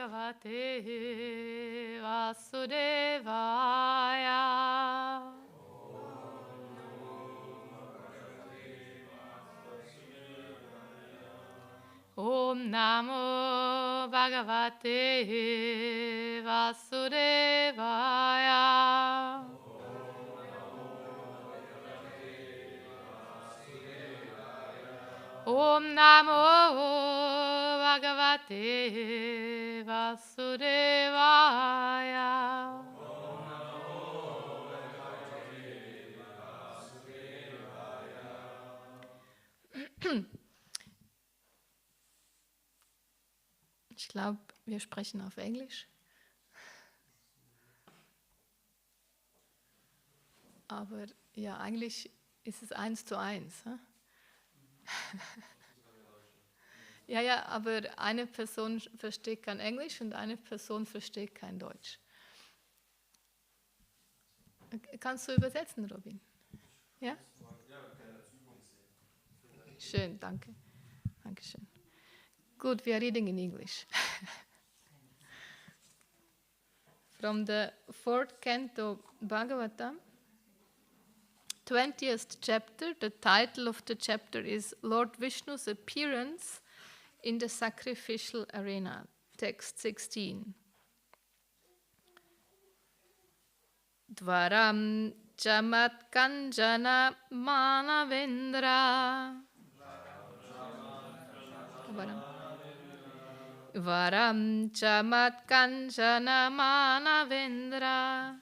Bhagavate Vasudevaya. Om Namo Bhagavate Vasudevaya. Om Namo Bhagavate Vasudevaya. Ich glaube, wir sprechen auf Englisch. Aber ja, eigentlich ist es 1:1. Hm? Ja, aber eine Person versteht kein Englisch und eine Person versteht kein Deutsch. Kannst du übersetzen, Robin? Ja? Schön, danke. Dankeschön. Good, we are reading in English. From the 4th canto Bhagavatam, 20th chapter. The title of the chapter is Lord Vishnu's Appearance in the Sacrificial Arena. Text 16. Dvaram chamat kanjana manavendra. Varam chamat kanjana manavendra.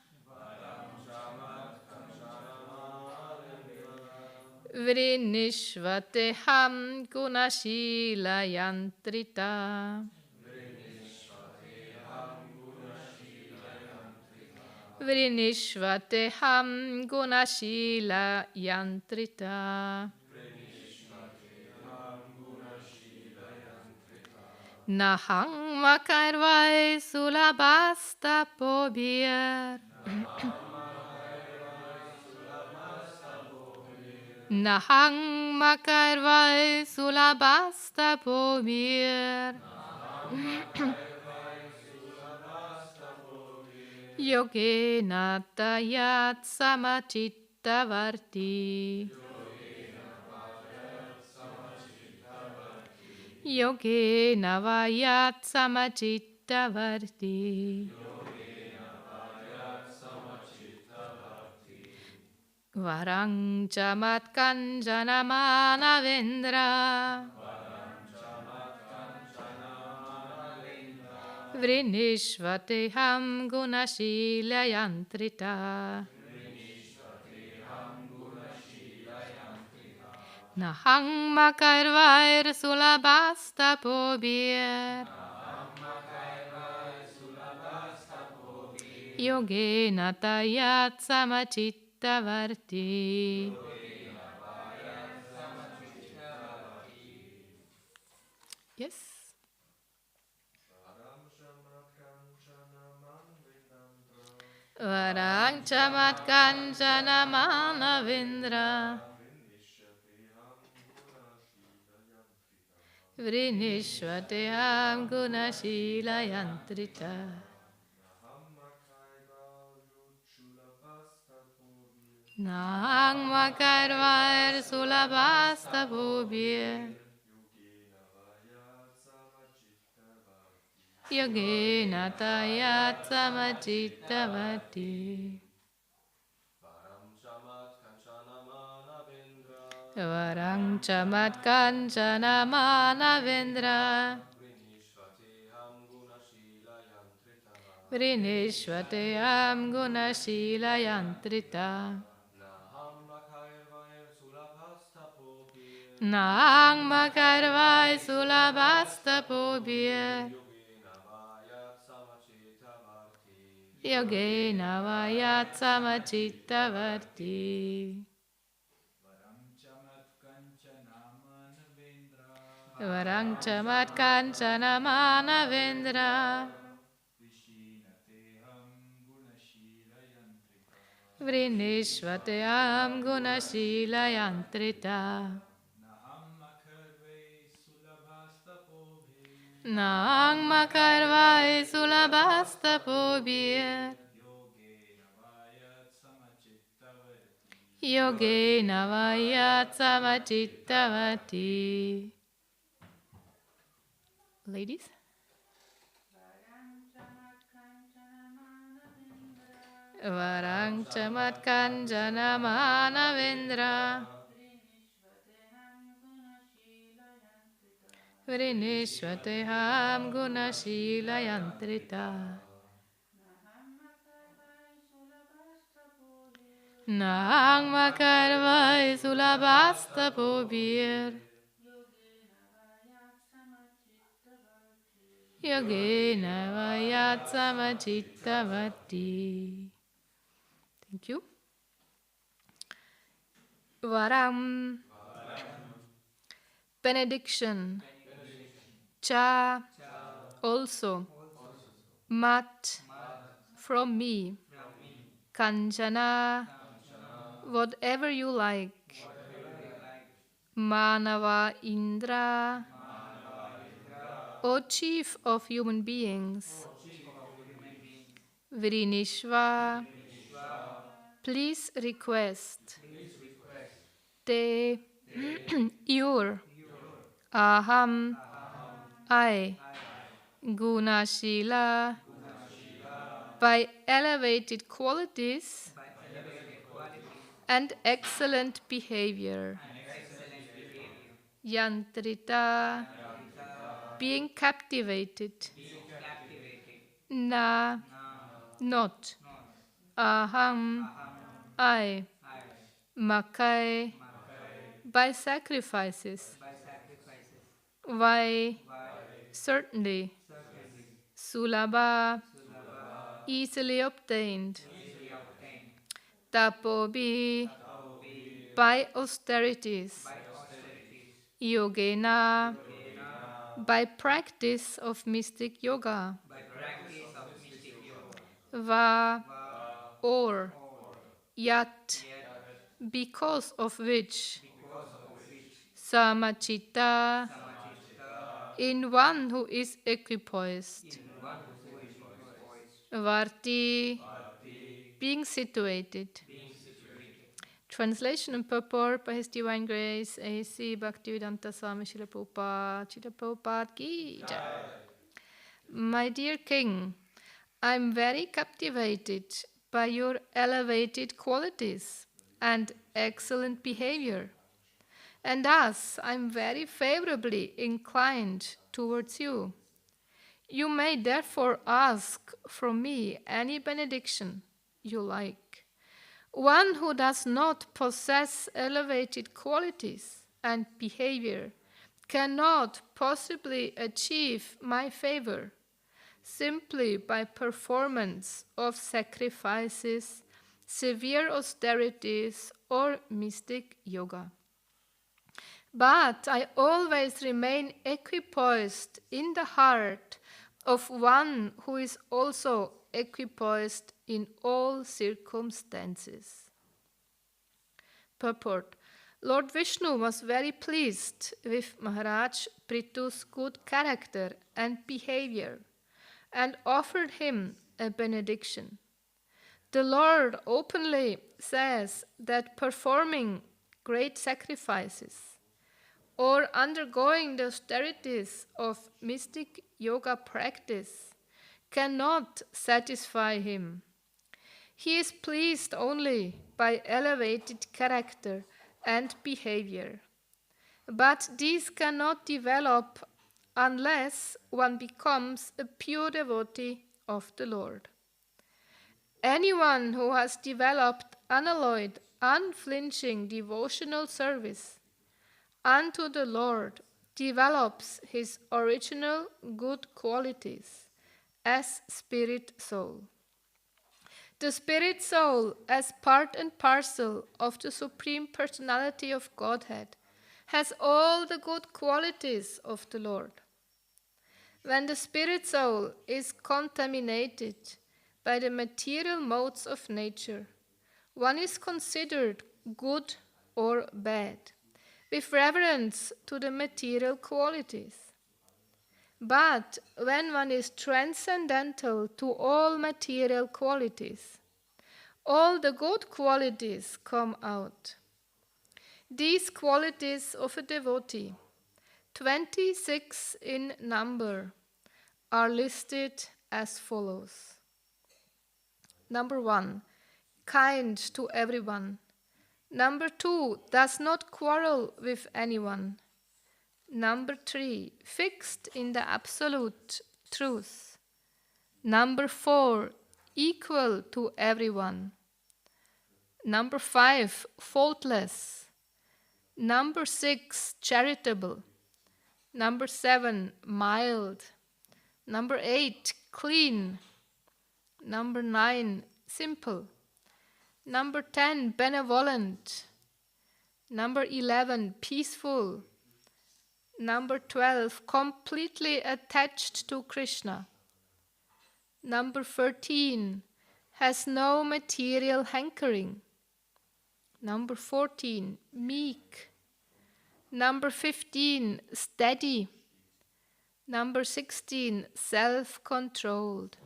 Vrinishvateham gunashila yantrita. Vrinishvateham gunashila yantrita. Nahang makarvai sulabasta pobir. Nahang makarvai sulabasta pobir. Yogena tayat samachitta varti. Yogena vayat samachitta varti. Varang chamat kanjana manavendra. Vrinishvateham gunashila yantrita. Nahang makarvair sulabasta pobir. Yogena tayat samachitta varti. Yes. Varang chamat kanjana manavendra. Vrinishvateham gunashila yantrita. Nahang makarvair sulabasta pobir. Yogena tayat samachitta varti. Varang chamat kanjana manavendra. Vrinishvateham gunashila yantrita. Nahang makarvai sulabasta pobir. Yogena vayat samachitta varti. Varang chamat kanjana manavendra. Vrinishvateham gunashila yantrita. Nang makarvai sulabhasta pobir. Yogena vayat samachittavati. Ladies? Varang chamat kanjana manavendra. Vrinishvateham gunashila yantrita. Nang makarvai sulabhasta pobir. Yogena vayat samachittavati. Thank you. Varam. Benediction. Cha. Also. Mat. From me. Kanjana. Whatever you like. Manava Indra. O chief of human beings. Virinishva. Please request. Te. Your. Aham. I. Gunashila. By elevated qualities and excellent behavior. Yantrita. Being captivated. Na. Not. Aham. I. Makai. By sacrifices. Vai. Certainly. Sulabha. Easily obtained. Tapobi. By austerities. Yogena. By practice of mystic yoga. Va. Or. Yat. Because of which. Samachitta. In one who is equipoised. Varti. Being situated. Translation and purport by His Divine Grace, A.C. Bhaktivedanta Swami Srila Prabhupada Ki Jai. My dear King, I am very captivated by your elevated qualities and excellent behavior, and thus I am very favorably inclined towards you. You may therefore ask from me any benediction you like. One who does not possess elevated qualities and behavior cannot possibly achieve my favor simply by performance of sacrifices, severe austerities, or mystic yoga. But I always remain equipoised in the heart of one who is also equipoised in all circumstances. Purport. Lord Vishnu was very pleased with Maharaj Prithu's good character and behavior and offered him a benediction. The Lord openly says that performing great sacrifices or undergoing the austerities of mystic yoga practice cannot satisfy him. He is pleased only by elevated character and behavior. But these cannot develop unless one becomes a pure devotee of the Lord. Anyone who has developed unalloyed, unflinching devotional service unto the Lord develops his original good qualities as spirit soul. The spirit soul, as part and parcel of the Supreme Personality of Godhead, has all the good qualities of the Lord. When the spirit soul is contaminated by the material modes of nature, one is considered good or bad, with reference to the material qualities. But when one is transcendental to all material qualities, all the good qualities come out. These qualities of a devotee, 26 in number, are listed as follows. Number 1, kind to everyone. Number 2, does not quarrel with anyone. Number 3, fixed in the absolute truth. Number 4, equal to everyone. Number 5, faultless. Number 6, charitable. Number 7, mild. Number 8, clean. Number 9, simple. Number 10, benevolent. Number 11, peaceful. Number 12, completely attached to Krishna. Number 13, has no material hankering. Number 14, meek. Number 15, steady. Number 16, self-controlled.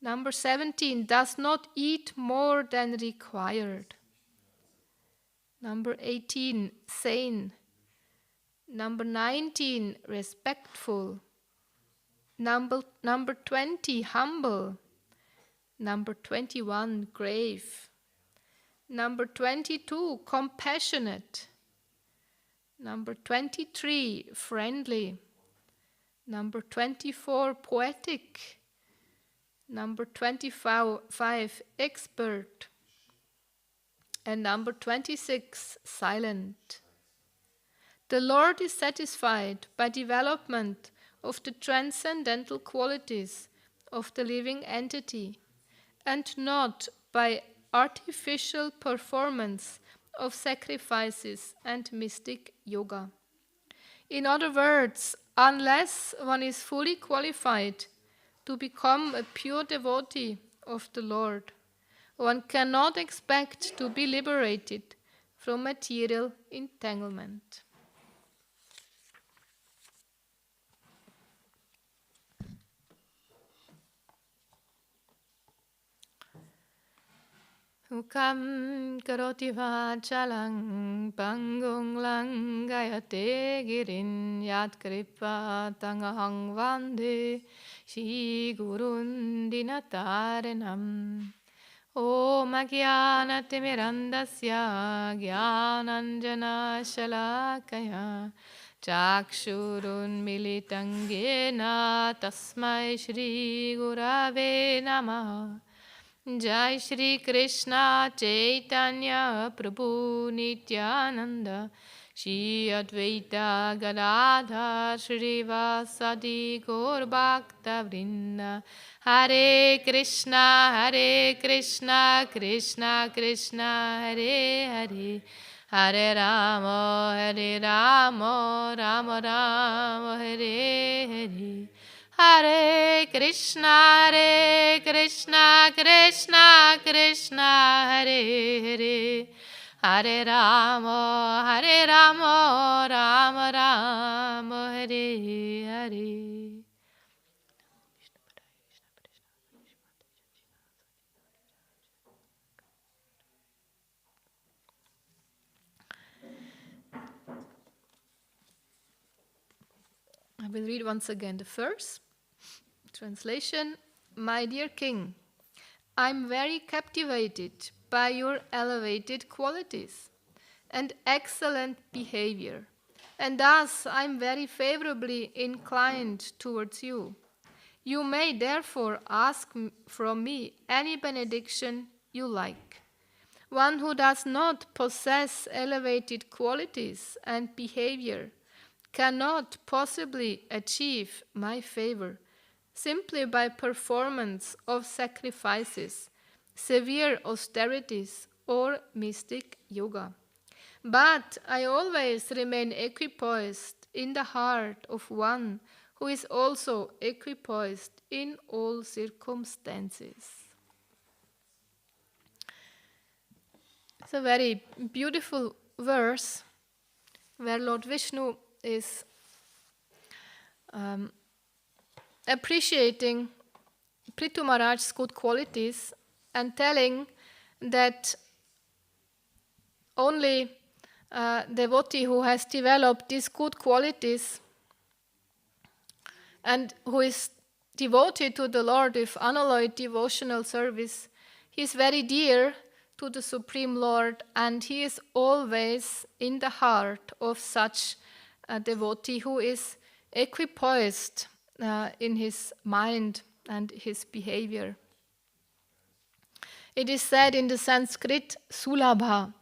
Number 17, does not eat more than required. Number 18, sane. Number 19, respectful. Number 20, humble. Number 21, grave. Number 22, compassionate. Number 23, friendly. Number 24, poetic. Number 25, expert. And number 26, silent. The Lord is satisfied by development of the transcendental qualities of the living entity, and not by artificial performance of sacrifices and mystic yoga. In other words, unless one is fully qualified to become a pure devotee of the Lord, one cannot expect to be liberated from material entanglement. Ukam karoti vachalang pangung langayate girin yat kripa tangahang vande shi gurun dinatarenam. Om Ajnana-timirandasya Jnananjana Shalakaya Chakshurun militam yena Tasmai Shri Gurave Namaha. Jai Shri Krishna Chaitanya Prabhu Nityananda Shri Advaita Gadadhar Shri Vasadi Gaur Bhakta Vrinda. Hare Krishna Krishna Krishna Hare Hare, Hare Rama Rama Rama Hare Hare. Hare Krishna Krishna Krishna Hare Hare, Hare Rama Rama Rama Hare Hare. I will read once again the verse. Translation: My dear King, I am very captivated by your elevated qualities and excellent behavior, and thus I am very favorably inclined towards you. You may therefore ask from me any benediction you like. One who does not possess elevated qualities and behavior cannot possibly achieve my favor simply by performance of sacrifices, severe austerities, or mystic yoga. But I always remain equipoised in the heart of one who is also equipoised in all circumstances. It's a very beautiful verse where Lord Vishnu is appreciating Prithu Maharaj's good qualities and telling that only devotee who has developed these good qualities and who is devoted to the Lord with unalloyed devotional service, he is very dear to the Supreme Lord, and he is always in the heart of such a devotee who is equipoised in his mind and his behavior. It is said in the Sanskrit, sulabha,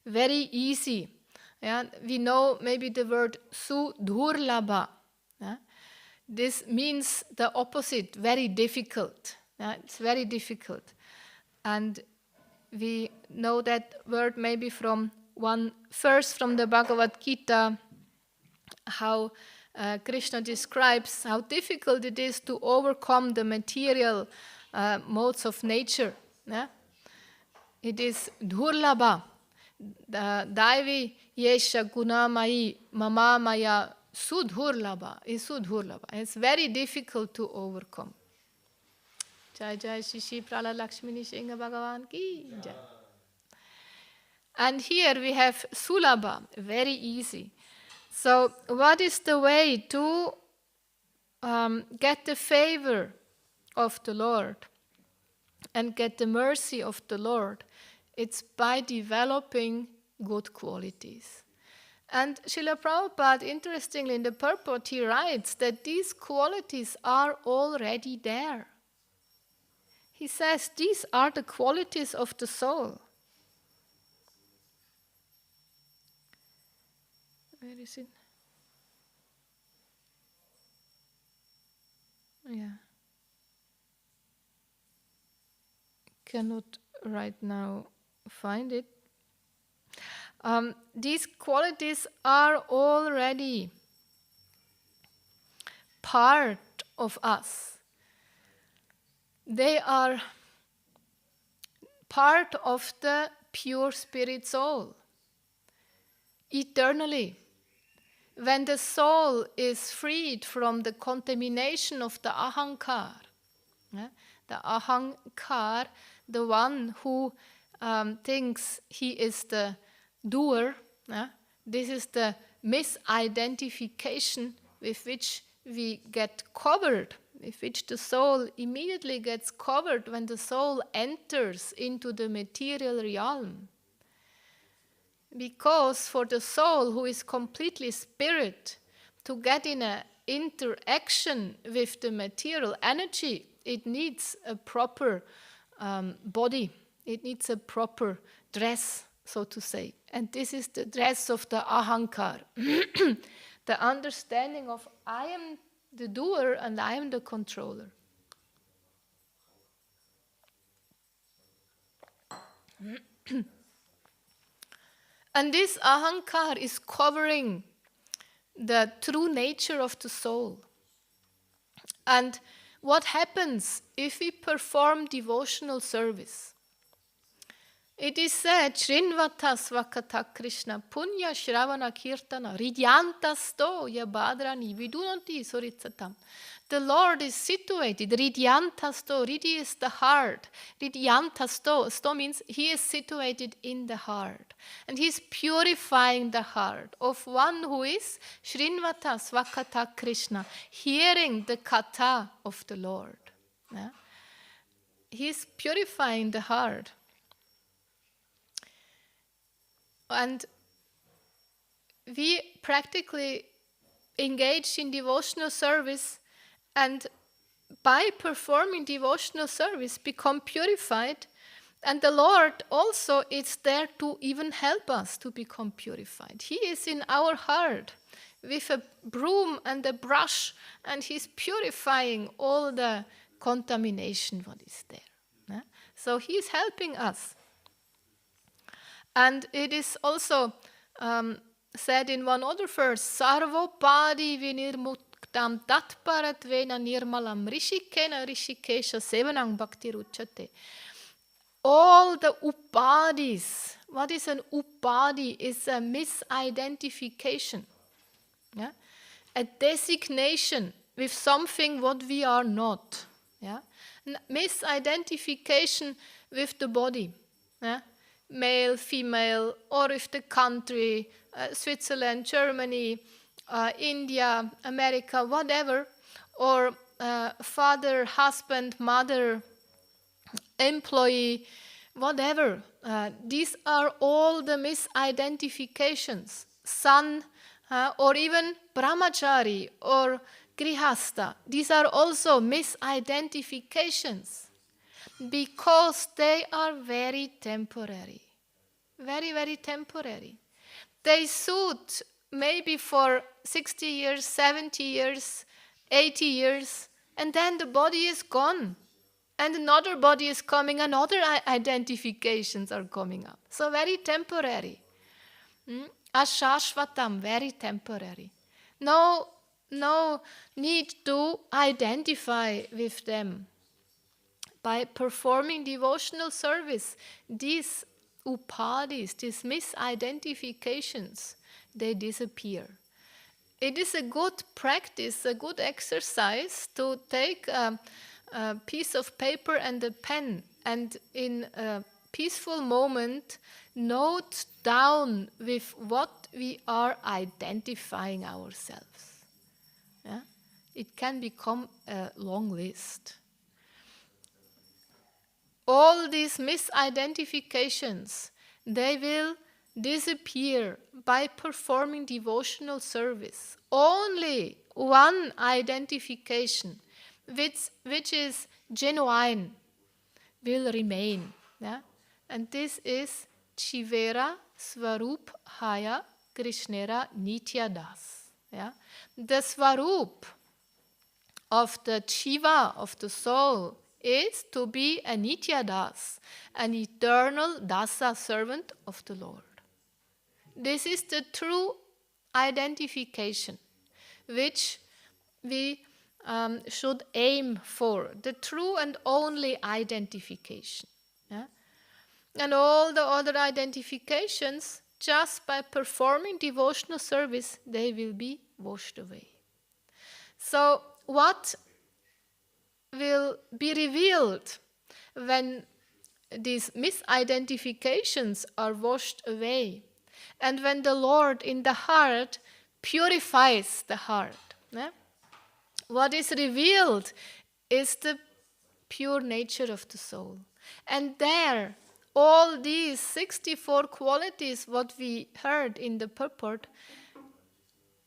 very easy. Yeah? We know maybe the word sudurlabha. Yeah? This means the opposite, very difficult. Yeah? It's very difficult. And we know that word maybe from one verse from the Bhagavad Gita, how Krishna describes how difficult it is to overcome the material modes of nature. Yeah? It is dhurlabha, daivi yesha gunamai mamamaya sudhurlabha, is sudhurlabha. It's very difficult to overcome. Jai Jai Shishi Prala Lakshmini Shinga Bhagavan Ki Jai. And here we have sulabha, very easy. So what is the way to get the favor of the Lord and get the mercy of the Lord? It's by developing good qualities. And Srila Prabhupada, interestingly, in the purport, he writes that these qualities are already there. He says these are the qualities of the soul. Where is it? Yeah. Cannot right now find it. These qualities are already part of us. They are part of the pure spirit soul, eternally. When the soul is freed from the contamination of the ahankar, the ahankar, the one who thinks he is the doer, this is the misidentification with which we get covered, with which the soul immediately gets covered when the soul enters into the material realm. Because for the soul who is completely spirit, to get in an interaction with the material energy, it needs a proper body. It needs a proper dress, so to say. And this is the dress of the ahankar. The understanding of I am the doer and I am the controller. And this ahankar is covering the true nature of the soul. And what happens if we perform devotional service? It is said, Shrinvata Svakata Krishna, Punya Shravana Kirtana, Ridyantasto Yabadrani, Vidunanti Soritsatam. The Lord is situated, Ridyantasto, Ridi is the heart, Ridyantasto, sto means He is situated in the heart. And He is purifying the heart of one who is Shrinvata Svakata Krishna, hearing the kata of the Lord. Yeah? He is purifying the heart. And we practically engaged in devotional service, and by performing devotional service become purified, and the Lord also is there to even help us to become purified. He is in our heart with a broom and a brush, and He's purifying all the contamination what is there. So He is helping us. And it is also said in one other verse, Sarvopadi vinirmuktam tatparatvena nirmalam rishikena rishikesha sevanang bhakti ruchate. All the upadis, what is an upadi? Is a misidentification, a designation with something what we are not. Yeah? Misidentification with the body. Yeah? Male, female, or with the country, Switzerland, Germany, India, America, whatever, or father, husband, mother, employee, whatever. These are all the misidentifications. Son, or even brahmachari or grihastha. These are also misidentifications because they are very temporary. Very, very temporary. They suit maybe for 60 years, 70 years, 80 years, and then the body is gone. And another body is coming, and other identifications are coming up. So very temporary. Ashashvatam, very temporary. No need to identify with them. By performing devotional service, these upadhis, these misidentifications, they disappear. It is a good practice, a good exercise to take a piece of paper and a pen and in a peaceful moment note down with what we are identifying ourselves. Yeah? It can become a long list. All these misidentifications, they will disappear by performing devotional service. Only one identification, which is genuine, will remain. Yeah? And this is Chivera Swarup Haya Krishnera Nitya Das. Yeah? The Swarup of the Chiva, of the soul, is to be a Nitya Das, an eternal Dasa servant of the Lord. This is the true identification which we should aim for, the true and only identification. Yeah? And all the other identifications, just by performing devotional service, they will be washed away. So what will be revealed when these misidentifications are washed away and when the Lord in the heart purifies the heart? Yeah? What is revealed is the pure nature of the soul. And there, all these 64 qualities, what we heard in the purport,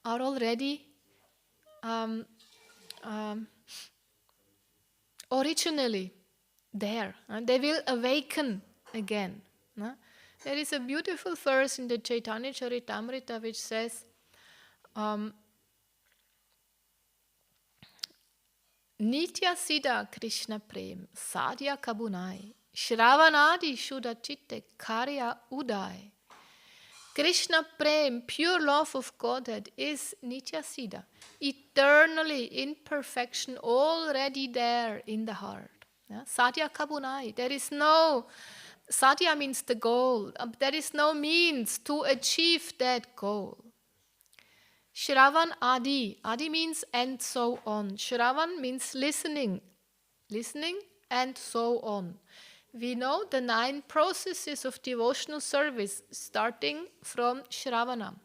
are already originally there. And they will awaken again. There is a beautiful verse in the Chaitanya Charitamrita which says, Nitya Siddha Krishna Prem Sadhya Kabunai Shravanadi Shuddha Chitte Karya Udai. Krishna Prem, pure love of Godhead, is Nitya Siddha, eternally in perfection, already there in the heart. Yeah? Sadhya Kabunai. There is no, Sadhya means the goal. There is no means to achieve that goal. Shravan Adi. Adi means and so on. Shravan means listening. Listening and so on. We know the 9 processes of devotional service starting from Shravanam.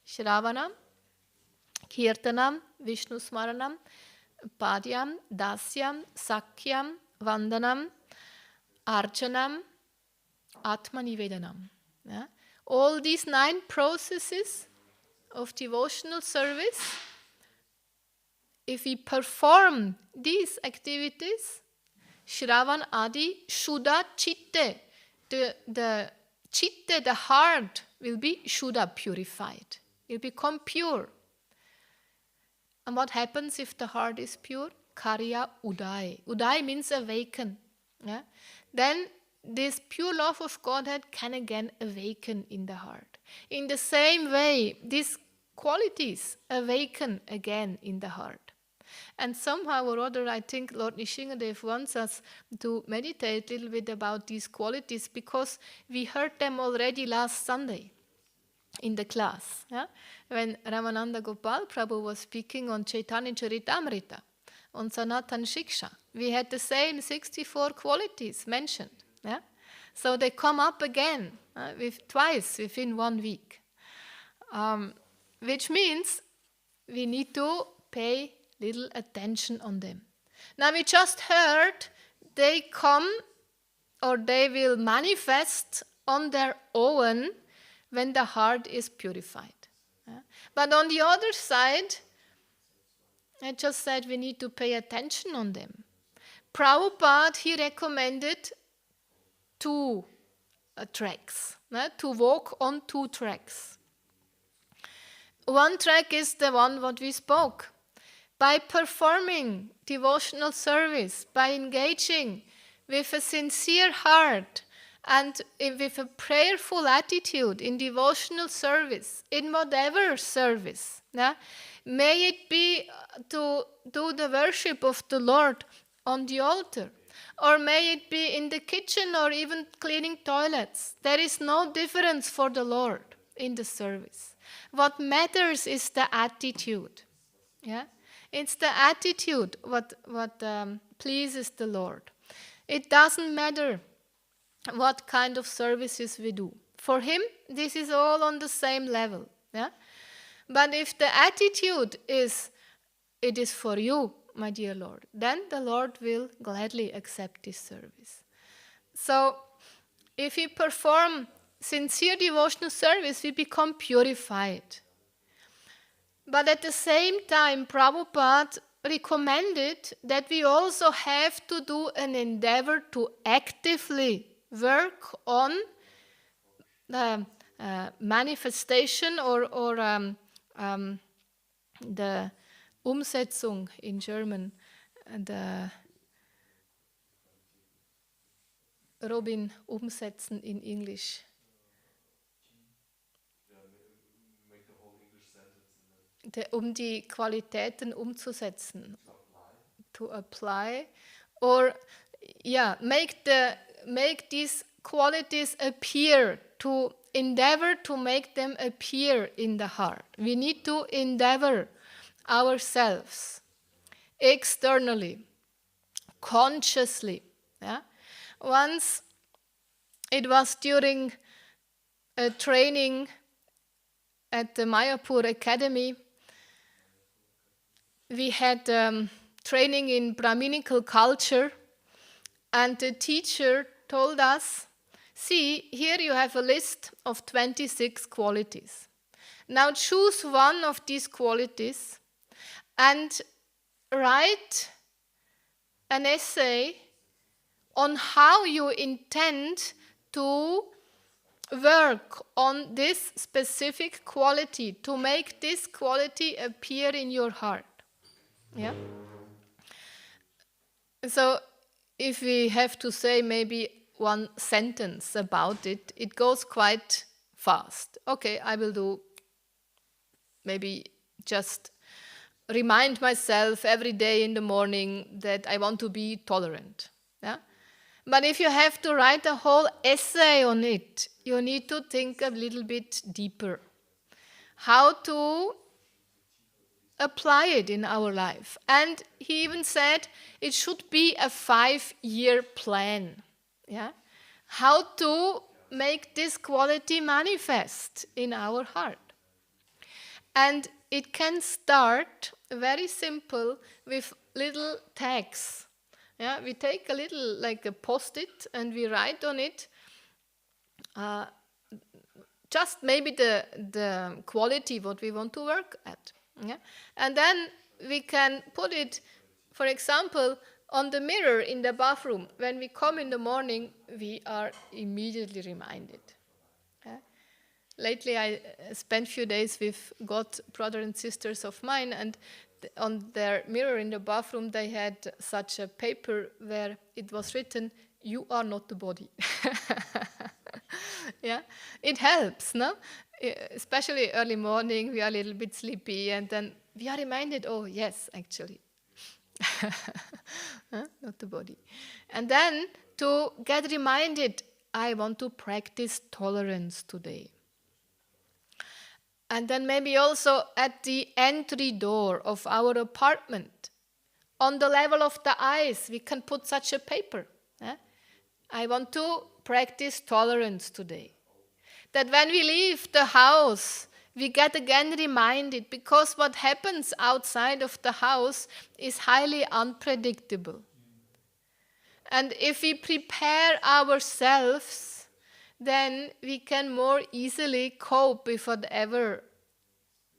Shravanam, Kirtanam, Vishnu Smaranam, Padyam, Dasyam, Sakyam, Vandanam, Archanam, Atmanivedanam. Yeah? All these 9 processes of devotional service, if we perform these activities, Shravan Adi, Shuddha Chitte, the Chitte, the heart, will be Shuddha, purified, will become pure. And what happens if the heart is pure? Karya Udai. Udai means awaken. Yeah? Then this pure love of Godhead can again awaken in the heart. In the same way, these qualities awaken again in the heart. And somehow or other, I think Lord Nishingadev wants us to meditate a little bit about these qualities because we heard them already last Sunday. in the class. Yeah? When Ramananda Gopal Prabhu was speaking on Chaitanya Charitamrita, on Sanatan Shiksha, we had the same 64 qualities mentioned. Yeah? So they come up again twice within 1 week. Which means we need to pay little attention on them. Now we just heard they come or they will manifest on their own when the heart is purified. But on the other side, I just said we need to pay attention on them. Prabhupada, he recommended 2 tracks, to walk on 2 tracks. One track is the one what we spoke. By performing devotional service, by engaging with a sincere heart and with a prayerful attitude in devotional service, in whatever service, may it be to do the worship of the Lord on the altar, or may it be in the kitchen or even cleaning toilets. There is no difference for the Lord in the service. What matters is the attitude. Yeah? It's the attitude what pleases the Lord. It doesn't matter what kind of services we do. For him, this is all on the same level. Yeah? But if the attitude is, it is for you, my dear Lord, then the Lord will gladly accept this service. So, if we perform sincere devotional service, we become purified. But at the same time, Prabhupada recommended that we also have to do an endeavor to actively work on the manifestation or the Umsetzung in German, the Robin, umsetzen in English. Die Qualitäten umzusetzen. To apply. Or, make these qualities appear, to endeavor to make them appear in the heart. We need to endeavor ourselves externally, consciously. Yeah? Once it was during a training at the Mayapur Academy, we had training in Brahminical culture, and the teacher told us, see, here you have a list of 26 qualities. Now choose one of these qualities and write an essay on how you intend to work on this specific quality, to make this quality appear in your heart. Yeah? So if we have to say maybe one sentence about it, it goes quite fast. Okay, I will do maybe just remind myself every day in the morning that I want to be tolerant. Yeah? But if you have to write a whole essay on it, you need to think a little bit deeper. How to apply it in our life. And he even said it should be a 5-year plan. Yeah? How to make this quality manifest in our heart. And it can start very simple with little tags. Yeah? We take a little, like a post-it, and we write on it just maybe the quality what we want to work at. Yeah? And then we can put it, for example, on the mirror in the bathroom. When we come in the morning, we are immediately reminded. Yeah? Lately, I spent a few days with God brothers and sisters of mine, and on their mirror in the bathroom, they had such a paper where it was written, "You are not the body." Yeah, it helps, no? Especially early morning, we are a little bit sleepy, and then we are reminded, oh yes, actually. Not the body. And then to get reminded, I want to practice tolerance today. And then maybe also at the entry door of our apartment, on the level of the eyes, we can put such a paper. I want to practice tolerance today. That when we leave the house, we get again reminded, because what happens outside of the house is highly unpredictable. And if we prepare ourselves, then we can more easily cope with whatever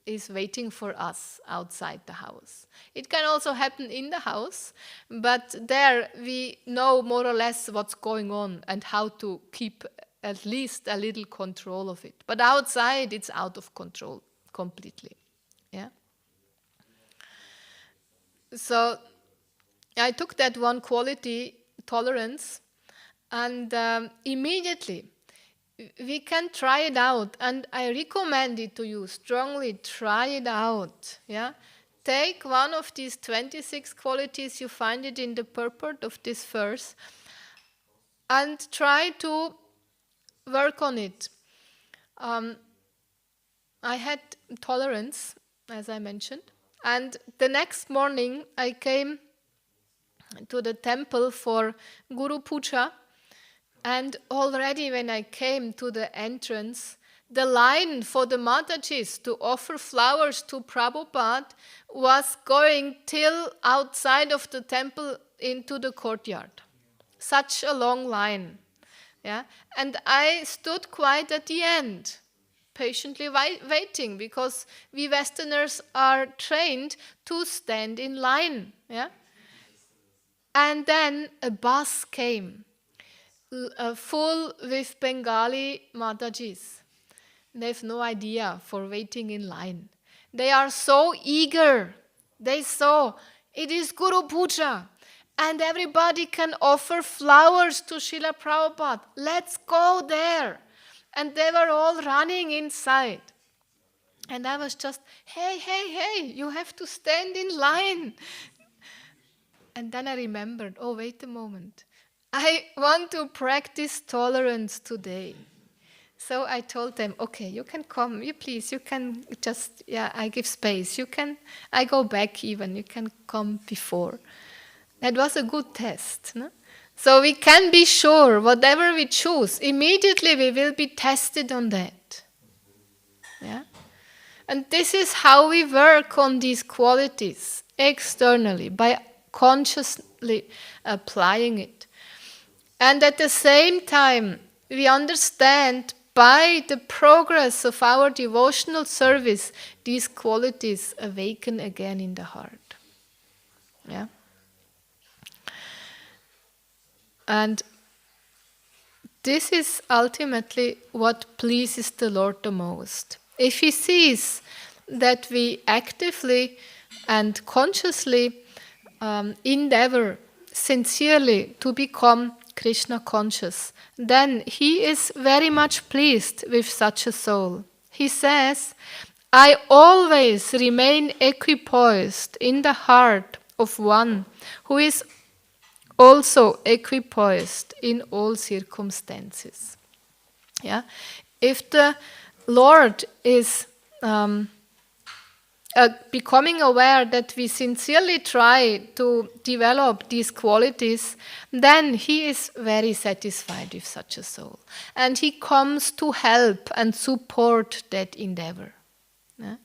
is waiting for us outside the house. It can also happen in the house, but there we know more or less what's going on and how to keep at least a little control of it. But outside, it's out of control completely. Yeah. So I took that one quality, tolerance, and immediately we can try it out, and I recommend it to you strongly. Try it out. Yeah, take one of these 26 qualities, you find it in the purport of this verse, and try to work on it. I had tolerance, as I mentioned, and the next morning I came to the temple for Guru Puja. And already when I came to the entrance, the line for the Matajis to offer flowers to Prabhupada was going till outside of the temple into the courtyard. Such a long line. Yeah? And I stood quite at the end, patiently waiting, because we Westerners are trained to stand in line. Yeah? And then a bus came. Full with Bengali Matajis. They have no idea for waiting in line. They are so eager. They saw it is Guru Puja and everybody can offer flowers to Srila Prabhupada. Let's go there. And they were all running inside. And I was just, hey, you have to stand in line. And then I remembered, oh, wait a moment. I want to practice tolerance today. So I told them, okay, you can come, you can just, I give space. I go back even, you can come before. That was a good test. No? So we can be sure, whatever we choose, immediately we will be tested on that. Yeah? And this is how we work on these qualities externally, by consciously applying it. And at the same time, we understand by the progress of our devotional service, these qualities awaken again in the heart. Yeah? And this is ultimately what pleases the Lord the most. If He sees that we actively and consciously endeavor sincerely to become Krishna conscious, then He is very much pleased with such a soul. He says, I always remain equipoised in the heart of one who is also equipoised in all circumstances. Yeah? If the Lord is becoming aware that we sincerely try to develop these qualities, then He is very satisfied with such a soul. And He comes to help and support that endeavor. Yeah?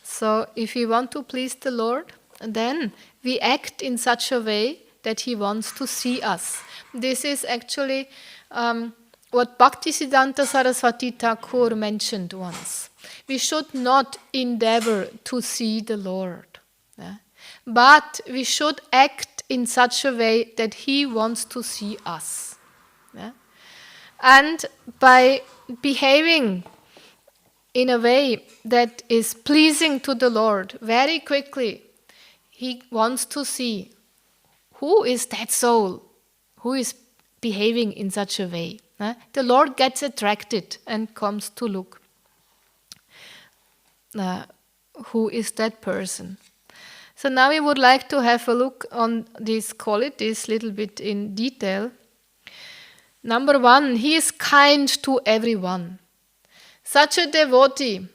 So if we want to please the Lord, then we act in such a way that He wants to see us. This is actually what Bhaktisiddhanta Saraswati Thakur mentioned once. We should not endeavor to see the Lord, but we should act in such a way that He wants to see us. And by behaving in a way that is pleasing to the Lord, very quickly He wants to see who is that soul who is behaving in such a way. The Lord gets attracted and comes to look. Who is that person? So now we would like to have a look on these qualities a little bit in detail. Number one, He is kind to everyone. Such a devotee,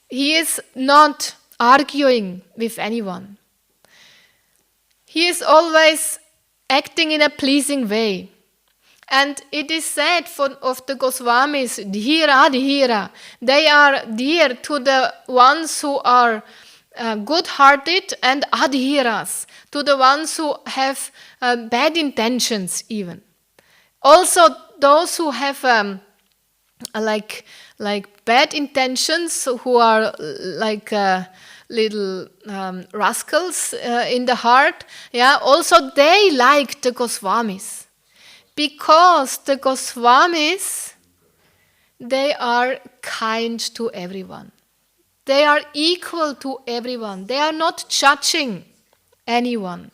he is not arguing with anyone. He is always acting in a pleasing way. And it is said of the Goswamis, dhira dhira, they are dear to the ones who are good-hearted, and adhiras, to the ones who have bad intentions even. Also those who have like bad intentions, who are like little rascals in the heart, also they like the Goswamis. Because the Goswamis, they are kind to everyone. They are equal to everyone. They are not judging anyone.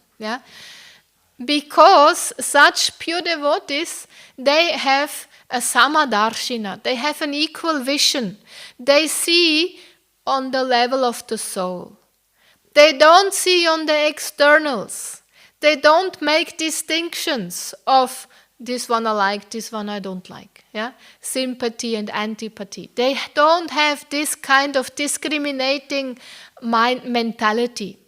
Because such pure devotees, they have a samadarshina. They have an equal vision. They see on the level of the soul. They don't see on the externals. They don't make distinctions of this one I like, this one I don't like. Sympathy and antipathy. They don't have this kind of discriminating mentality.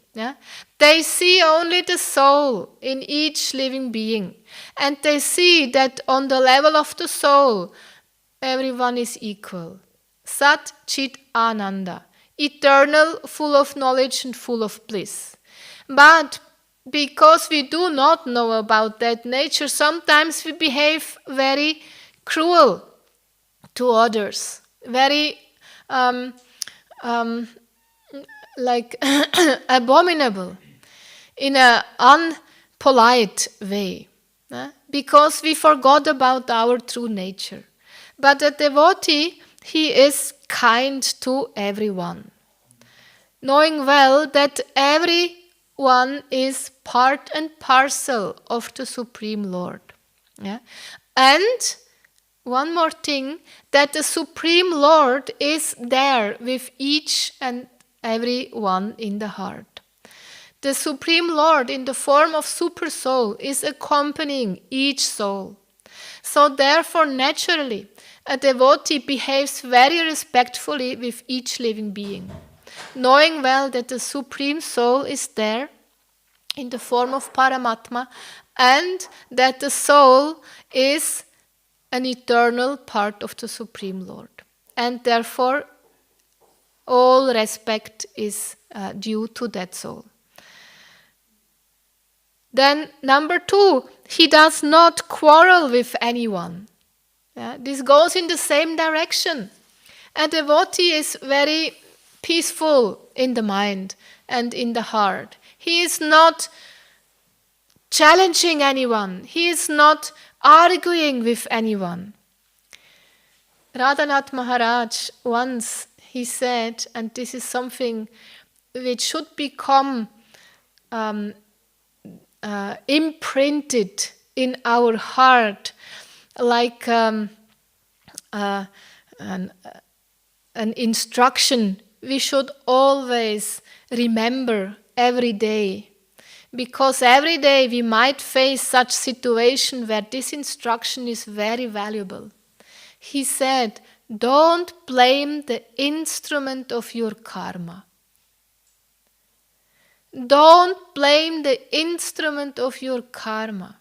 They see only the soul in each living being. And they see that on the level of the soul, everyone is equal. Sat Chit Ananda. Eternal, full of knowledge and full of bliss. But because we do not know about that nature, sometimes we behave very cruel to others, very like abominable, in an unpolite way, because we forgot about our true nature. But a devotee, he is kind to everyone, knowing well that everyone is part and parcel of the Supreme Lord. And one more thing, that the Supreme Lord is there with each and every one in the heart. The Supreme Lord in the form of Super Soul is accompanying each soul. So therefore, naturally, a devotee behaves very respectfully with each living being, knowing well that the Supreme Soul is there in the form of Paramatma, and that the soul is an eternal part of the Supreme Lord. And therefore, all respect is due to that soul. Then, number 2, he does not quarrel with anyone. This goes in the same direction. A devotee is very peaceful in the mind and in the heart. He is not challenging anyone. He is not arguing with anyone. Radhanath Maharaj once, he said, and this is something which should become imprinted in our heart, like an instruction we should always remember every day. Because every day we might face such situation where this instruction is very valuable. He said, don't blame the instrument of your karma. Don't blame the instrument of your karma.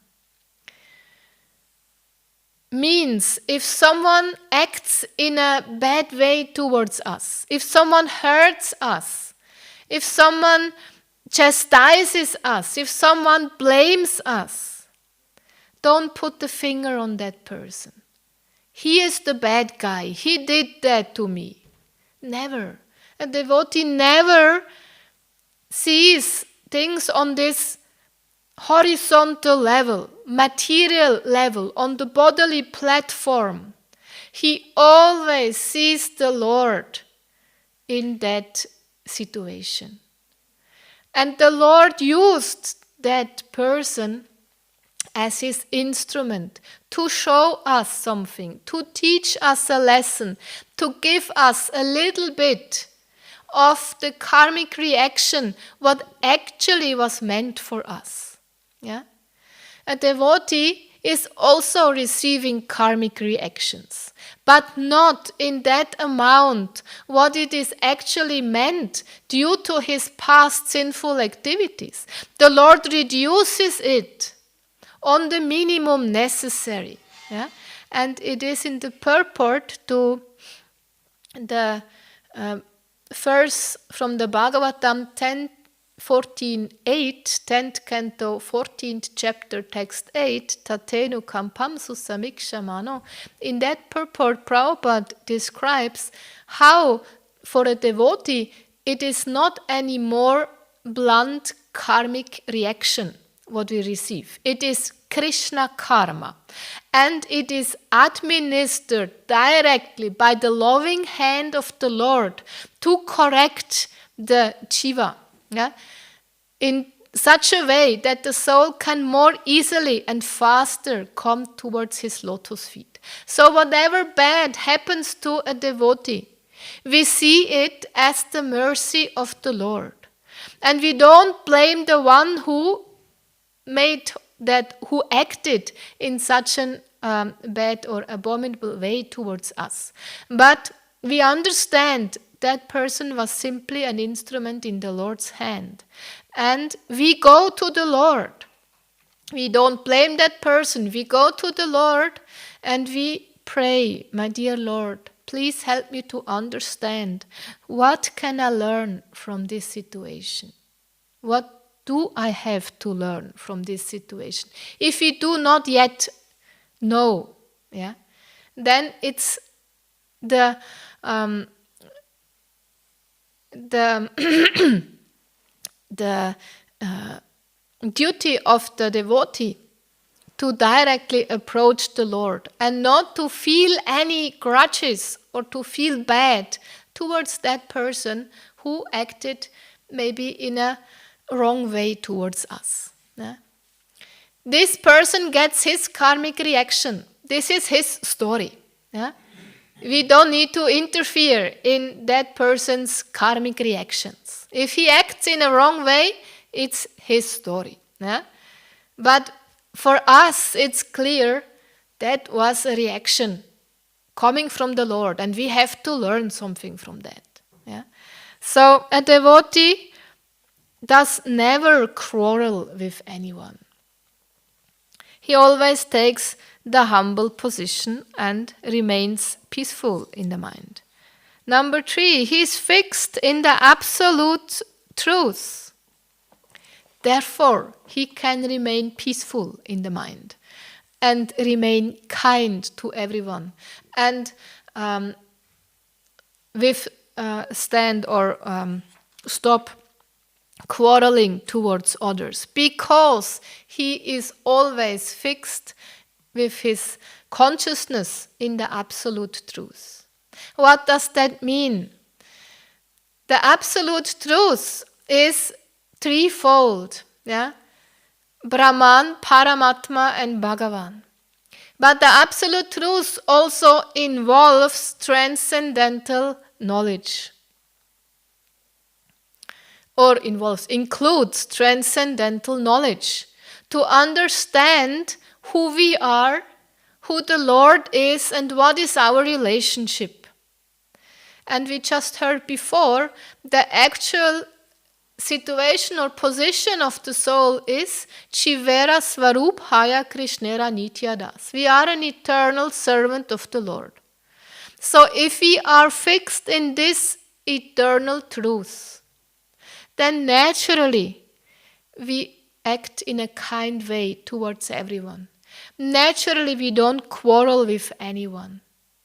Means, if someone acts in a bad way towards us, if someone hurts us, if someone chastises us, if someone blames us, don't put the finger on that person. He is the bad guy. He did that to me. Never. A devotee never sees things on this horizontal level, material level, on the bodily platform. He always sees the Lord in that situation. And the Lord used that person as his instrument to show us something, to teach us a lesson, to give us a little bit of the karmic reaction, what actually was meant for us. A devotee, is also receiving karmic reactions, but not in that amount what it is actually meant due to his past sinful activities. The Lord reduces it on the minimum necessary. Yeah? And it is in the purport to the verse from the Bhagavatam 10:14:8, 10th canto, 14th chapter, text 8, Tatenu kampam susamikshamano. In that purport, Prabhupada describes how for a devotee it is not any more blunt karmic reaction what we receive. It is Krishna karma, and it is administered directly by the loving hand of the Lord to correct the jiva, yeah? In such a way that the soul can more easily and faster come towards his lotus feet. So whatever bad happens to a devotee, we see it as the mercy of the Lord. And we don't blame the one who acted in such an bad or abominable way towards us. But we understand that person was simply an instrument in the Lord's hand. And we go to the Lord. We don't blame that person. We go to the Lord and we pray, my dear Lord, please help me to understand what can I learn from this situation. What do I have to learn from this situation? If we do not yet know, yeah, then it's the duty of the devotee to directly approach the Lord and not to feel any grudges or to feel bad towards that person who acted maybe in a wrong way towards us. Yeah? This person gets his karmic reaction. This is his story. Yeah? We don't need to interfere in that person's karmic reactions. If he acts in a wrong way, it's his story. Yeah? But for us, it's clear that was a reaction coming from the Lord, and we have to learn something from that. Yeah? So a devotee does never quarrel with anyone. He always takes the humble position and remains peaceful in the mind. Number 3, he is fixed in the absolute truth. Therefore, he can remain peaceful in the mind and remain kind to everyone and stop quarreling towards others, because he is always fixed with his consciousness in the absolute truth. What does that mean? The absolute truth is threefold, yeah? Brahman, Paramatma, and Bhagavan. But the absolute truth also involves transcendental knowledge. Or includes transcendental knowledge to understand who we are, who the Lord is, and what is our relationship. And we just heard before, the actual situation or position of the soul is Chivera Svarubhaya Krishnera Nityadas. We are an eternal servant of the Lord. So if we are fixed in this eternal truth, then naturally we act in a kind way towards everyone. Naturally we don't quarrel with anyone.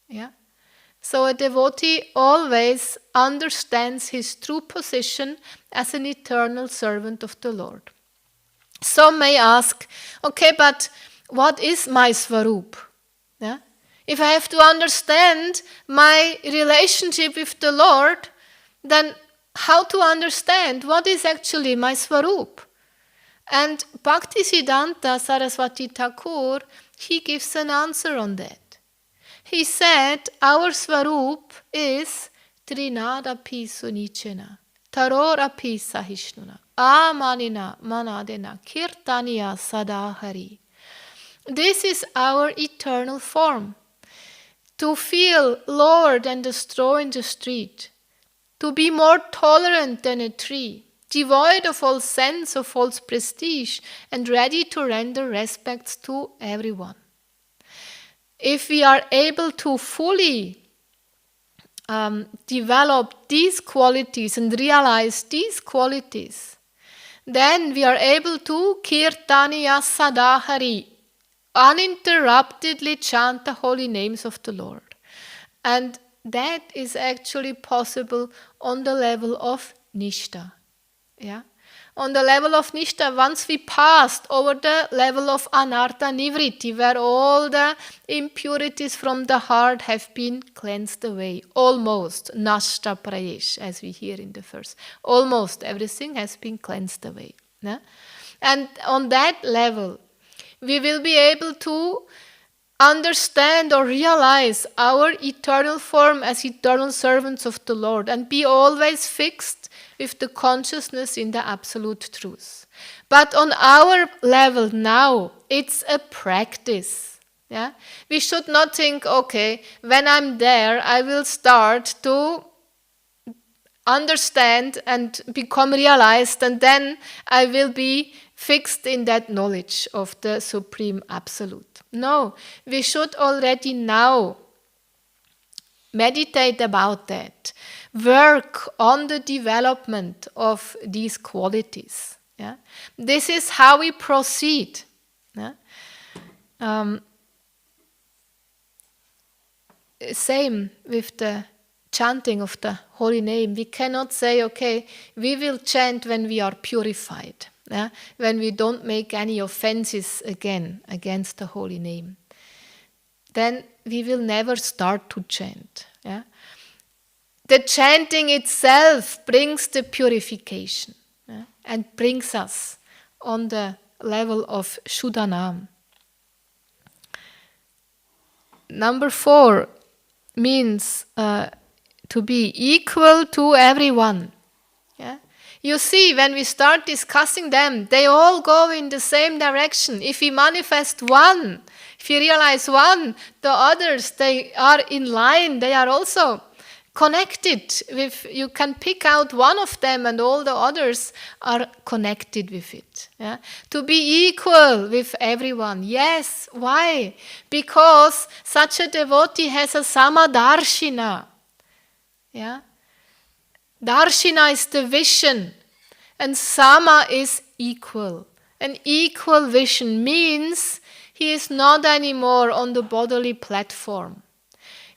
Yeah? So a devotee always understands his true position as an eternal servant of the Lord. Some may ask, okay, but what is my Svarup? Yeah? If I have to understand my relationship with the Lord, then how to understand what is actually my Svarup? And Bhaktisiddhanta Saraswati Thakur, he gives an answer on that. He said, our Svarup is Trinadapi Sunichena, Tarorapi Sahishnuna, Amanina Manadena, Kirtaniya Sadahari. This is our eternal form. To feel lower than the straw in the street, to be more tolerant than a tree, devoid of all sense of false prestige, and ready to render respects to everyone. If we are able to fully develop these qualities and realize these qualities, then we are able to kirtaniya sadahari, uninterruptedly chant the holy names of the Lord. And that is actually possible on the level of Nishta. Yeah? On the level of Nishta, once we passed over the level of Anartha Nivritti, where all the impurities from the heart have been cleansed away, almost, Nashta Prayesh, as we hear in the verse. Almost everything has been cleansed away. Yeah? And on that level, we will be able to understand or realize our eternal form as eternal servants of the Lord and be always fixed with the consciousness in the absolute truth. But on our level now, it's a practice. Yeah? We should not think, okay, when I'm there, I will start to understand and become realized, and then I will be fixed in that knowledge of the Supreme Absolute. No, we should already now meditate about that, work on the development of these qualities. Yeah? This is how we proceed. Yeah? Same with the chanting of the holy name. We cannot say, okay, we will chant when we are purified, when we don't make any offenses again against the holy name. Then we will never start to chant. Yeah? The chanting itself brings the purification, and brings us on the level of Shuddhanam. Number 4 means to be equal to everyone. Yeah? You see, when we start discussing them, they all go in the same direction. If we manifest one, if you realize one, the others, they are in line, they are also connected with, you can pick out one of them and all the others are connected with it. Yeah? To be equal with everyone. Yes, why? Because such a devotee has a samadarshina. Yeah? Darshina is the vision and sama is equal. An equal vision means he is not anymore on the bodily platform.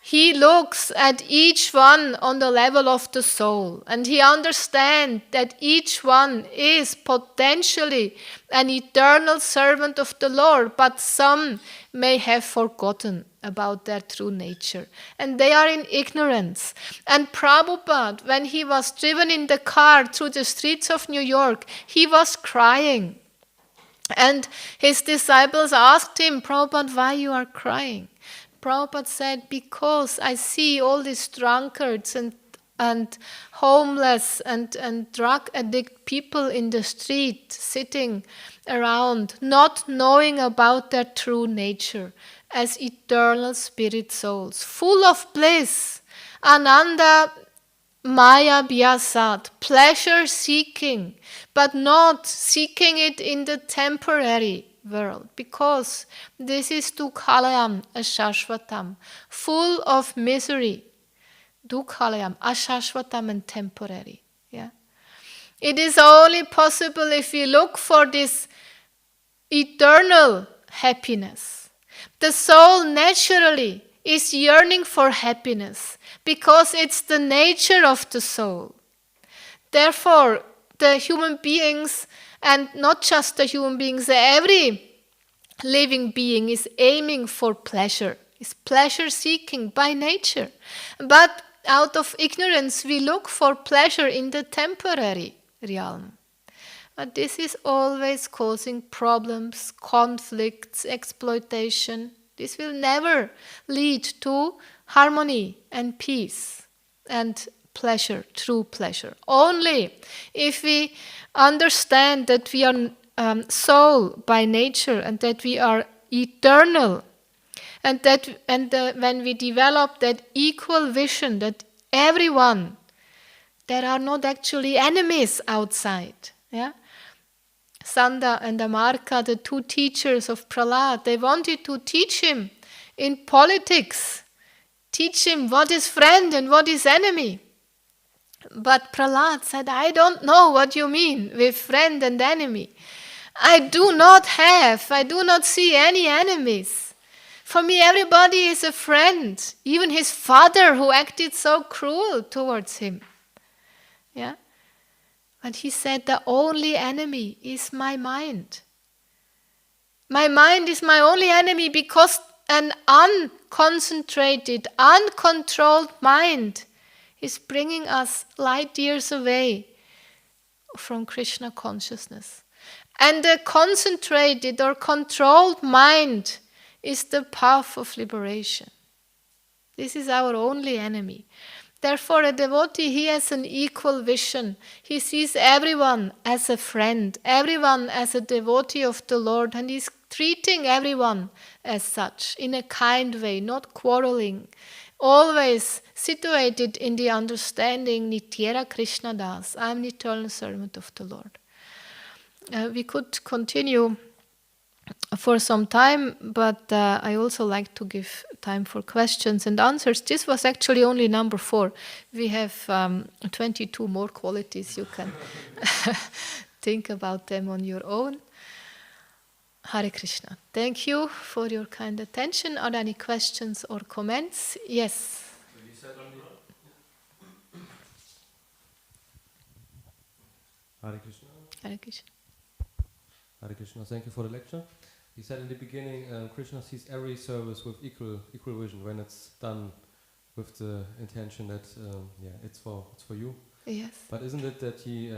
He looks at each one on the level of the soul, and he understands that each one is potentially an eternal servant of the Lord, but some may have forgotten about their true nature, and they are in ignorance. And Prabhupada, when he was driven in the car through the streets of New York, he was crying. And his disciples asked him, Prabhupada, why you are crying? Prabhupada said, because I see all these drunkards and homeless and drug addict people in the street sitting around, not knowing about their true nature as eternal spirit souls, full of bliss, ananda maya bhyasat, pleasure seeking, but not seeking it in the temporary world, because this is dukhalayam ashashvatam, full of misery. Dukhalayam, ashashvatam, and temporary. Yeah? It is only possible if we look for this eternal happiness. The soul naturally is yearning for happiness because it's the nature of the soul. Therefore, the human beings, and not just the human beings, every living being is aiming for pleasure, is pleasure seeking by nature. But out of ignorance, we look for pleasure in the temporary realm. But this is always causing problems, conflicts, exploitation. This will never lead to harmony and peace and pleasure, true pleasure. Only if we understand that we are soul by nature and that we are eternal. And when we develop that equal vision that everyone, there are not actually enemies outside. Yeah? Sanda and Amarka, the two teachers of Prahlad, they wanted to teach him in politics, teach him what is friend and what is enemy. But Prahlad said, I don't know what you mean with friend and enemy. I do not see any enemies. For me, everybody is a friend. Even his father, who acted so cruel towards him. Yeah? But he said, the only enemy is my mind. My mind is my only enemy because an unconcentrated, uncontrolled mind is bringing us light years away from Krishna consciousness. And the concentrated or controlled mind is the path of liberation. This is our only enemy. Therefore, a devotee, he has an equal vision. He sees everyone as a friend, everyone as a devotee of the Lord, and he's treating everyone as such, in a kind way, not quarreling. Always situated in the understanding, Nityera Krishna Das, I am the eternal servant of the Lord. We could continue for some time, but I also like to give time for questions and answers. This was actually only number 4. We have 22 more qualities. You can think about them on your own. Hare Krishna. Thank you for your kind attention. Are there any questions or comments? Yes. Hare Krishna. Hare Krishna. Hare Krishna. Thank you for the lecture. You said in the beginning, Krishna sees every service with equal vision when it's done with the intention that it's for you. Yes. But isn't it that he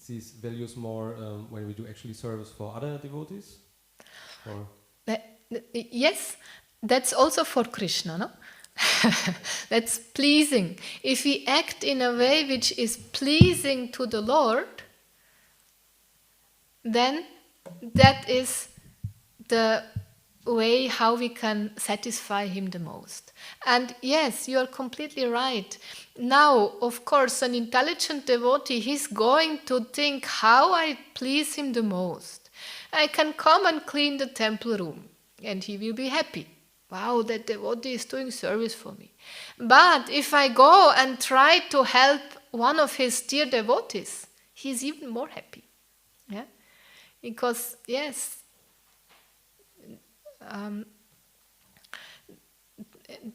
sees values more when we do actually service for other devotees? Or Yes, that's also for Krishna, no? That's pleasing. If we act in a way which is pleasing to the Lord, then that is the way how we can satisfy him the most. And yes, you are completely right. Now, of course, an intelligent devotee, he's going to think how I please him the most. I can come and clean the temple room, and he will be happy. Wow, that devotee is doing service for me. But if I go and try to help one of his dear devotees, he's even more happy. Yeah? Because, yes,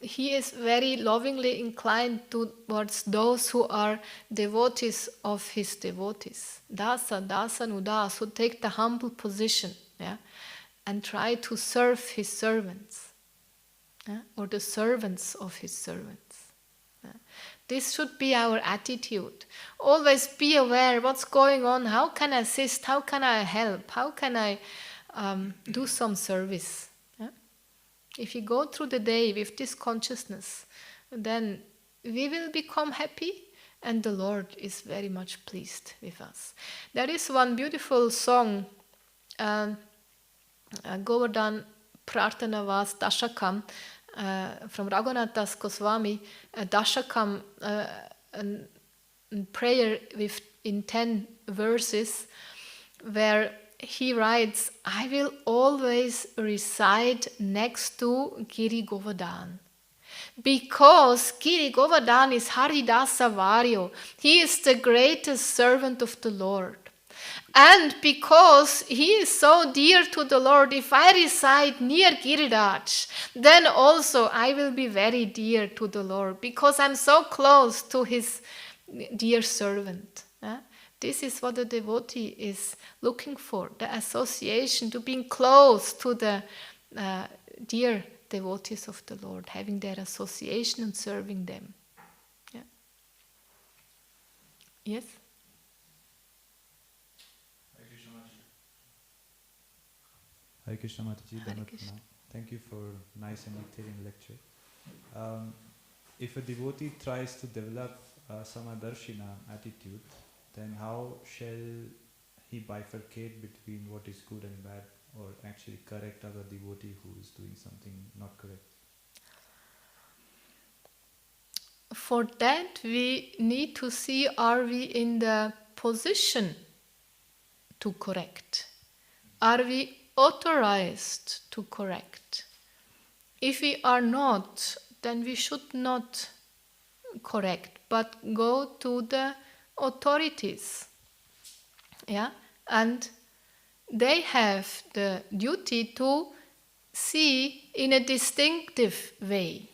he is very lovingly inclined towards those who are devotees of his devotees. Dasa, nudas, who take the humble position, yeah, and try to serve his servants, yeah, or the servants of his servants. Yeah. This should be our attitude. Always be aware what's going on, how can I assist, how can I help, how can I do some service. If we go through the day with this consciousness, then we will become happy and the Lord is very much pleased with us. There is one beautiful song, Govardhan Prarthana Vas Dashakam, from Raghunath Das Goswami, Dashakam, prayer in 10 verses, where he writes, I will always reside next to Giri Govardhan. Because Giri Govardhan is Haridasa Varyo. He is the greatest servant of the Lord. And because he is so dear to the Lord, if I reside near Giriraj, then also I will be very dear to the Lord. Because I'm so close to his dear servant. This is what the devotee is looking for, the association, to being close to the dear devotees of the Lord, having their association and serving them. Yeah. Yes? Hare Krishna Mataji. Hare Krishna. Thank you for nice and detailed lecture. If a devotee tries to develop Samadarshina attitude, then how shall he bifurcate between what is good and bad or actually correct other devotee who is doing something not correct? For that, we need to see, are we in the position to correct? Are we authorized to correct? If we are not, then we should not correct, but go to the authorities. Yeah? And they have the duty to see in a distinctive way.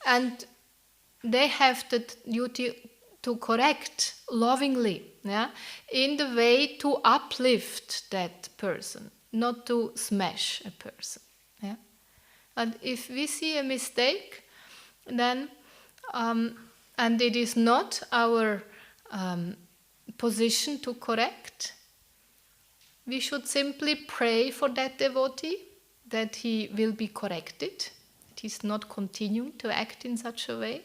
And they have the duty to correct lovingly, yeah? In the way to uplift that person, not to smash a person. Yeah? And if we see a mistake, then, and it is not our position to correct, we should simply pray for that devotee, that he will be corrected, that he's not continuing to act in such a way,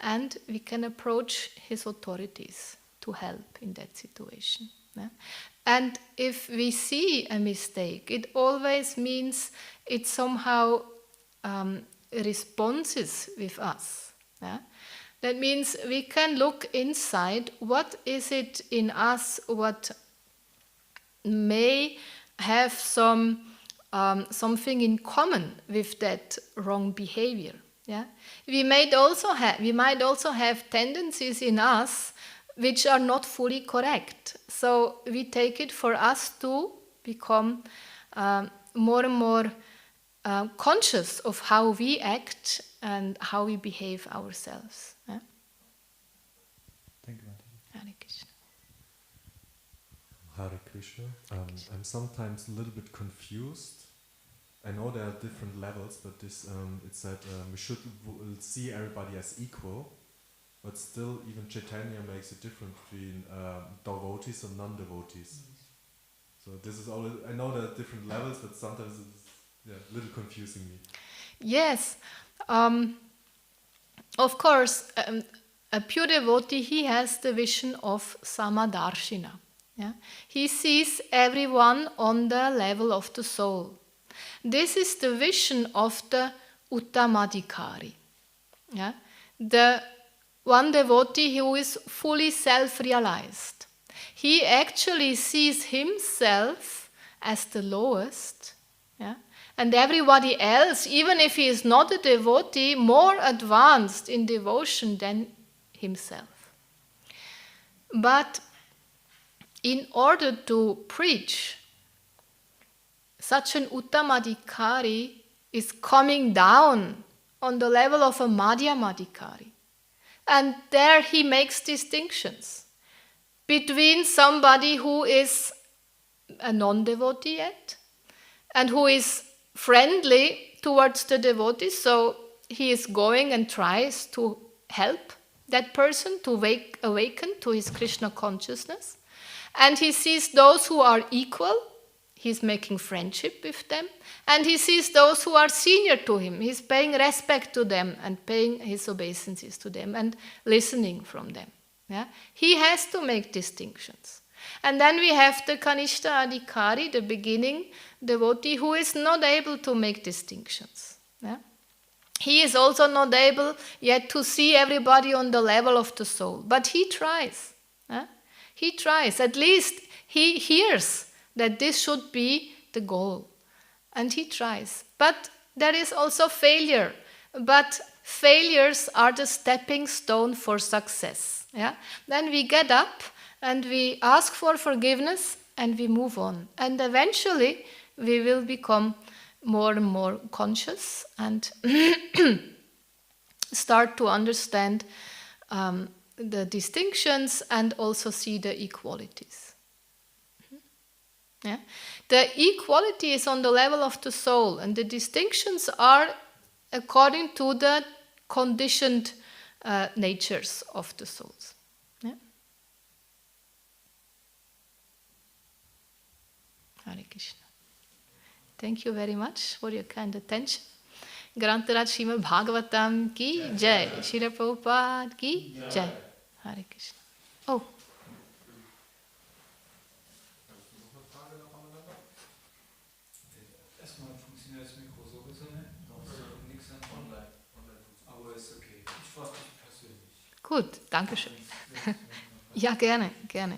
and we can approach his authorities to help in that situation. Yeah? And if we see a mistake, it always means it somehow responses with us. Yeah? That means we can look inside, what is it in us what may have something in common with that wrong behavior. Yeah? We might also have tendencies in us which are not fully correct. So we take it for us to become more and more conscious of how we act and how we behave ourselves. Yeah? Thank you, Mataji. Hare Krishna. Hare Krishna. I'm sometimes a little bit confused. I know there are different levels, but this it's that we should see everybody as equal, but still even Chaitanya makes a difference between devotees and non-devotees. So this is always, I know there are different levels, but sometimes it's a little confusing me. Yes, of course, a pure devotee, he has the vision of Samadarshina. Yeah? He sees everyone on the level of the soul. This is the vision of the Uttamadhikari. Yeah? The one devotee who is fully self-realized. He actually sees himself as the lowest. Yeah? And everybody else, even if he is not a devotee, more advanced in devotion than himself. But in order to preach, such an Uttamadhikari is coming down on the level of a Madhyamadhikari. And there he makes distinctions between somebody who is a non-devotee yet and who is friendly towards the devotee, so he is going and tries to help that person to awaken to his Krishna consciousness. And he sees those who are equal, he's making friendship with them, and he sees those who are senior to him, he's paying respect to them and paying his obeisances to them and listening from them. Yeah? He has to make distinctions. And then we have the Kanishta Adhikari, the beginning devotee, who is not able to make distinctions. Yeah? He is also not able yet to see everybody on the level of the soul, but he tries. Yeah? He tries, at least he hears that this should be the goal. And he tries. But there is also failure. But failures are the stepping stone for success. Yeah? Then we get up and we ask for forgiveness and we move on. And eventually we will become more and more conscious and start to understand the distinctions and also see the equalities. Yeah? The equality is on the level of the soul, and the distinctions are according to the conditioned natures of the souls. Yeah? Hare Krishna. Thank you very much for your kind attention. Grantaraj Srimad Bhagavatam ki jai. Srila Prabhupada ki jai. Hare Krishna. Oh. funktioniert das Mikro sowieso nicht. Doch nichts an online. Aber ist okay. Ich frage dich persönlich. Gut, danke schön. Ja, gerne, gerne.